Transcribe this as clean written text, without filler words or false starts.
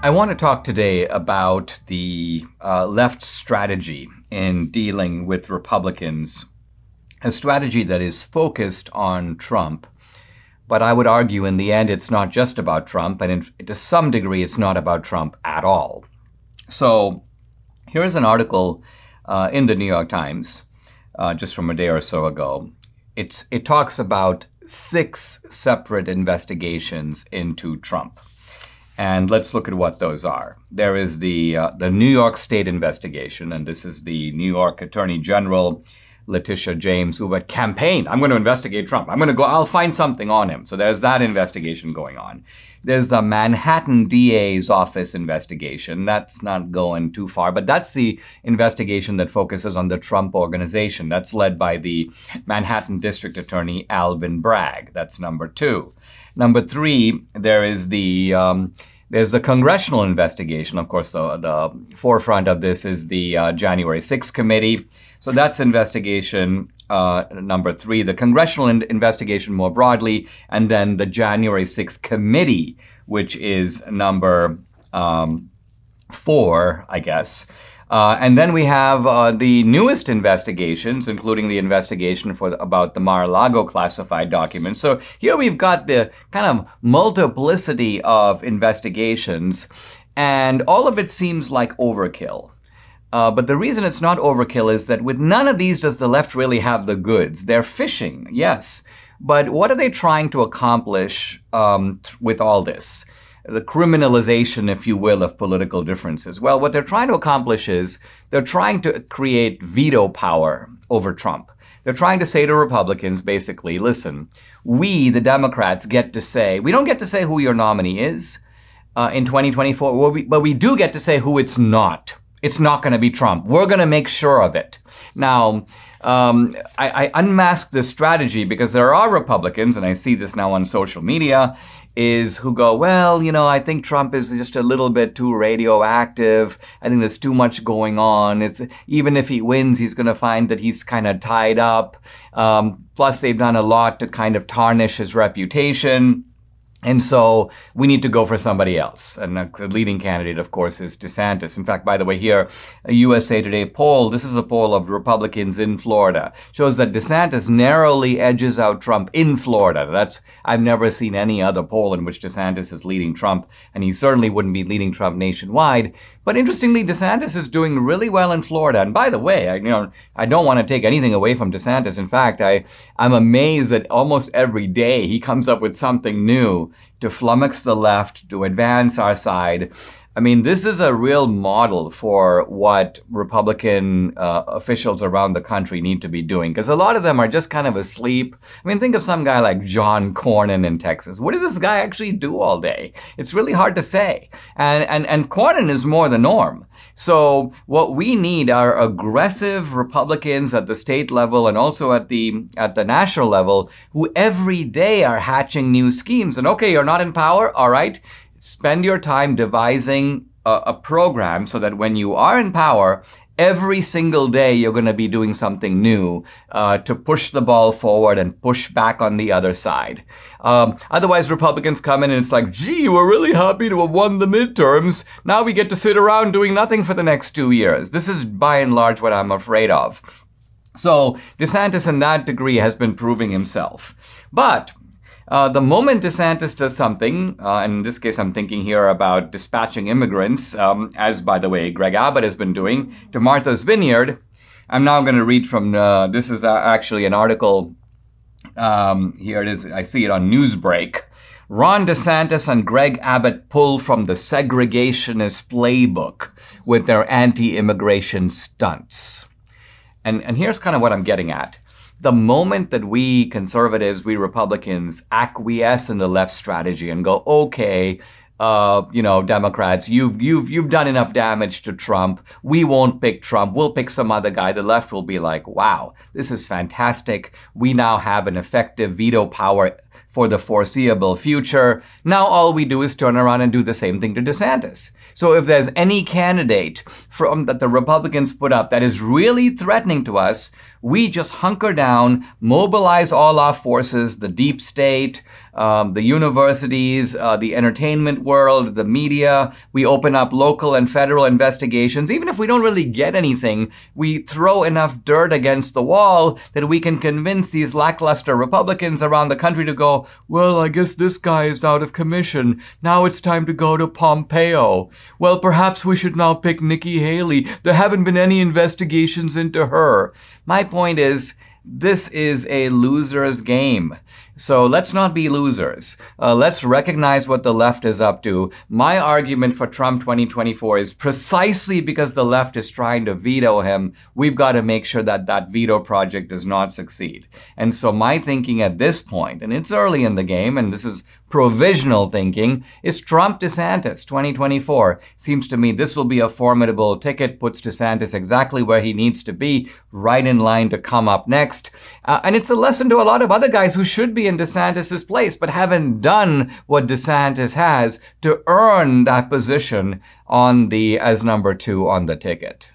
I want to talk today about the left's strategy in dealing with Republicans, a strategy that is focused on Trump. But I would argue in the end, it's not just about Trump, and to some degree, it's not about Trump at all. So here's an article in the New York Times just from a day or so ago. It talks about 6 separate investigations into Trump. And let's look at what those are. There is the New York State investigation, and this is the New York Attorney General, Letitia James, who had campaigned, I'm going to investigate Trump. I'll find something on him. So there's that investigation going on. There's the Manhattan DA's office investigation. That's not going too far, but that's the investigation that focuses on the Trump organization. That's led by the Manhattan District Attorney, Alvin Bragg. That's number 2. Number 3, there's the congressional investigation. Of course, the forefront of this is the January 6th committee. So that's investigation number 3, the congressional investigation more broadly, and then the January 6th committee, which is number 4, I guess. And then we have the newest investigations, including the investigation about the Mar-a-Lago classified documents. So here we've got the kind of multiplicity of investigations, and all of it seems like overkill. But the reason it's not overkill is that with none of these does the left really have the goods. They're fishing, yes. But what are they trying to accomplish with all this? The criminalization, if you will, of political differences. Well, what they're trying to accomplish is they're trying to create veto power over Trump. They're trying to say to Republicans, basically, listen, we, the Democrats, get to say, we don't get to say who your nominee is in 2024, but we do get to say who it's not. It's not going to be Trump. We're going to make sure of it. Now, I unmask this strategy because there are Republicans, and I see this now on social media, who go, well, I think Trump is just a little bit too radioactive. I think there's too much going on. Even if he wins, he's going to find that he's kind of tied up. Plus, they've done a lot to kind of tarnish his reputation. And so we need to go for somebody else. And the leading candidate, of course, is DeSantis. In fact, by the way, here, a USA Today poll, this is a poll of Republicans in Florida, shows that DeSantis narrowly edges out Trump in Florida. I've never seen any other poll in which DeSantis is leading Trump, and he certainly wouldn't be leading Trump nationwide. But interestingly, DeSantis is doing really well in Florida. And by the way, I don't want to take anything away from DeSantis. In fact, I'm amazed that almost every day he comes up with something new to flummox the left, to advance our side. I mean, this is a real model for what Republican officials around the country need to be doing, because a lot of them are just kind of asleep. I mean, think of some guy like John Cornyn in Texas. What does this guy actually do all day? It's really hard to say. And Cornyn is more the norm. So what we need are aggressive Republicans at the state level and also at the national level who every day are hatching new schemes. And okay, you're not in power, all right. Spend your time devising a program so that when you are in power, every single day you're going to be doing something new to push the ball forward and push back on the other side. Otherwise, Republicans come in and it's like, gee, we're really happy to have won the midterms. Now we get to sit around doing nothing for the next 2 years. This is by and large what I'm afraid of. So DeSantis in that degree has been proving himself. But the moment DeSantis does something, and in this case I'm thinking here about dispatching immigrants, as, by the way, Greg Abbott has been doing, to Martha's Vineyard. I'm now going to read from, this is actually an article, here it is, I see it on Newsbreak. Ron DeSantis and Greg Abbott pull from the segregationist playbook with their anti-immigration stunts. And here's kind of what I'm getting at. The moment that we conservatives, we Republicans, acquiesce in the left strategy and go, okay, Democrats, you've done enough damage to Trump. We won't pick Trump. We'll pick some other guy. The left will be like, wow, this is fantastic. We now have an effective veto power for the foreseeable future. Now all we do is turn around and do the same thing to DeSantis. So if there's any candidate that the Republicans put up that is really threatening to us, we just hunker down, mobilize all our forces, the deep state, the universities, the entertainment world, the media. We open up local and federal investigations. Even if we don't really get anything, we throw enough dirt against the wall that we can convince these lackluster Republicans around the country to go, well, I guess this guy is out of commission. Now it's time to go to Pompeo. Well, perhaps we should now pick Nikki Haley. There haven't been any investigations into her. My point is, this is a loser's game. So let's not be losers. Let's recognize what the left is up to. My argument for Trump 2024 is precisely because the left is trying to veto him. We've got to make sure that that veto project does not succeed. And so my thinking at this point, and it's early in the game, and this is provisional thinking, is Trump DeSantis 2024. Seems to me this will be a formidable ticket, puts DeSantis exactly where he needs to be, right in line to come up next. And it's a lesson to a lot of other guys who should be in DeSantis' place, but haven't done what DeSantis has to earn that position on as number 2 on the ticket.